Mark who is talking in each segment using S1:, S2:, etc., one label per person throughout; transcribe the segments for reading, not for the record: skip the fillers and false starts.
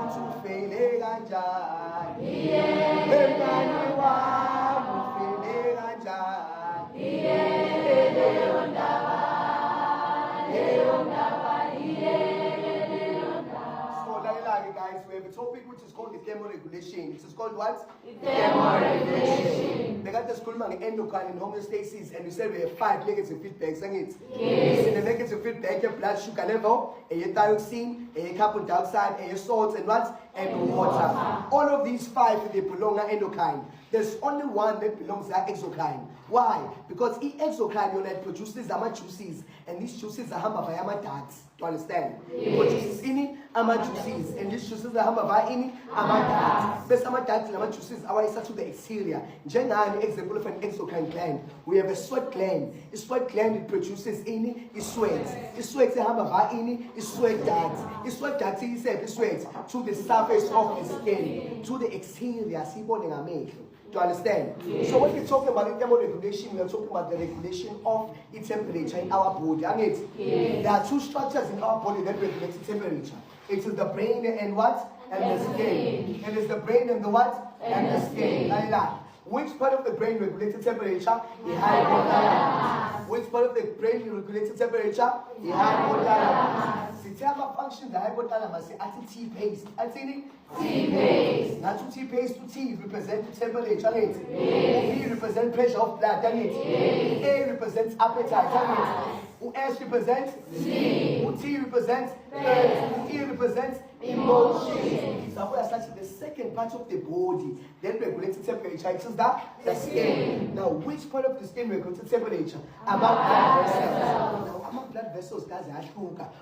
S1: ukuthi ufele kanjani, wemngane wami ufele kanjani, leyo ndaba. Guys, we have a topic which is called the thermoregulation. It is called what? Thermoregulation. They got this school man endocrine and homeostasis, and we said we have 5 negative feedbacks. Yes. In the negative feedback, your blood sugar level, your dioxin, your carbon dioxide, your salts, and what? And water. All of these 5 they belong to endocrine. There's only one that belongs to exocrine. Why? Because exocrine unit produces juices, and these juices are hammer by ducts. Do you understand? It produces any juices, and these juices are hammer by any ducts. Best ducts and juices are to the exterior. Generally, example of an exocrine gland, we have a sweat gland. A sweat gland it produces any sweat. It sweats a hammer by any sweat ducts. A sweat ducts is sweat to the surface of the skin, to the exterior. See what I make. Do you understand? Yes. So when we're talking about thermoregulation, we are talking about the regulation of the temperature in our body. And yes. There are 2 structures in our body that regulate the temperature. It is the brain and what? And the skin. It is the brain and the what? And the skin. Which part of the brain regulates the temperature? The hypothalamus. Which part of the brain regulates the temperature? The hypothalamus. The function the hypothalamus is T-paste. T-paste. Now T-paste to T represents temperature. P represents pressure of blood. A represents appetite. S represents sleep. T represents earth. E represents emotions. So the second part of the body then regulates the temperature. It is the skin. Now, which part of the skin regulates the temperature? About blood vessels. Now, among blood vessels, guys,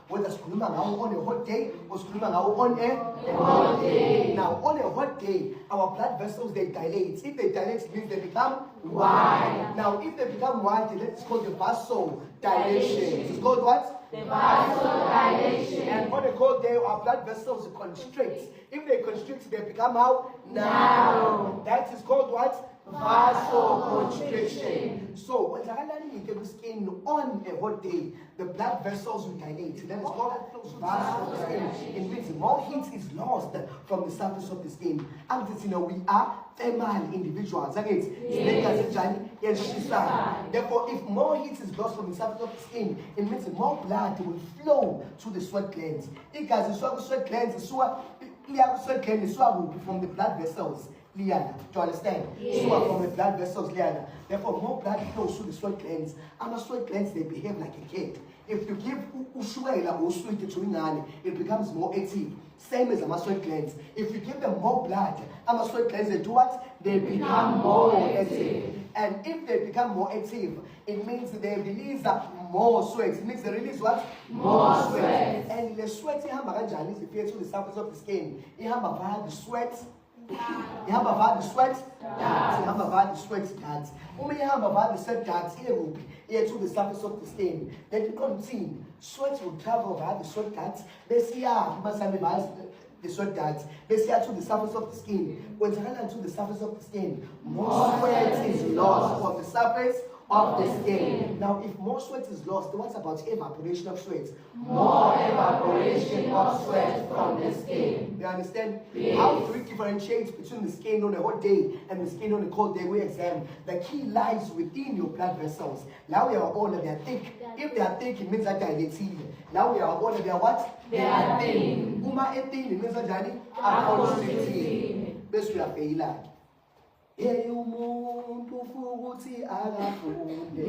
S1: whether it's on a hot day or on a cold day. Now, on a hot day, our blood vessels they dilate. If they dilate, it means they become wide. Now, if they become wide, it's called the vasodilation. It's called what? The vasodilation. And on a cold day, our blood vessels constrict. If they constrict, they become how? Narrow. That is called what? Vasoconstriction. So, when the skin on a hot day, the blood vessels will dilate. That is called vasoconstriction. It means more heat is lost from the surface of the skin. And we are thermal individuals. Therefore, if more heat is lost from the surface of the skin, it means more blood will flow to the sweat glands. Because the sweat glands is from the blood vessels. Liana, do you understand? Yes. So from the blood vessels, Liana. Therefore, more blood flows to the sweat glands. And the sweat glands, they behave like a cake. If you give ushwela or sweet to inani, it becomes more active. Same as the sweat glands. If you give them more blood, and the sweat glands, they do what? They become more active. And if they become more active, it means they release more sweat. It means they release what? More sweat. And the sweat, is appears to the surface of the skin. You have the sweat. You have the sweat ducts. You have the sweat ducts. When you have the sweat ducts, here to the surface of the skin. Then you continue. Sweat will travel via the sweat ducts. They see the sweat ducts. They see to the surface of the skin. When you get to the surface of the skin, more sweat is lost from the surface of the skin. Now, if more sweat is lost, what about evaporation of sweat? More evaporation of sweat from the skin. You understand? Yes. How do we differentiate between the skin on a hot day and the skin on a cold day? We examine. The key lies within your blood vessels. Now we are all they are thick. If they are thick, it means that they are thin. Now we are all they are what? They are thin. Uma thin, it means that they are constricting. Best we are failing. Umuntu futhi akafunde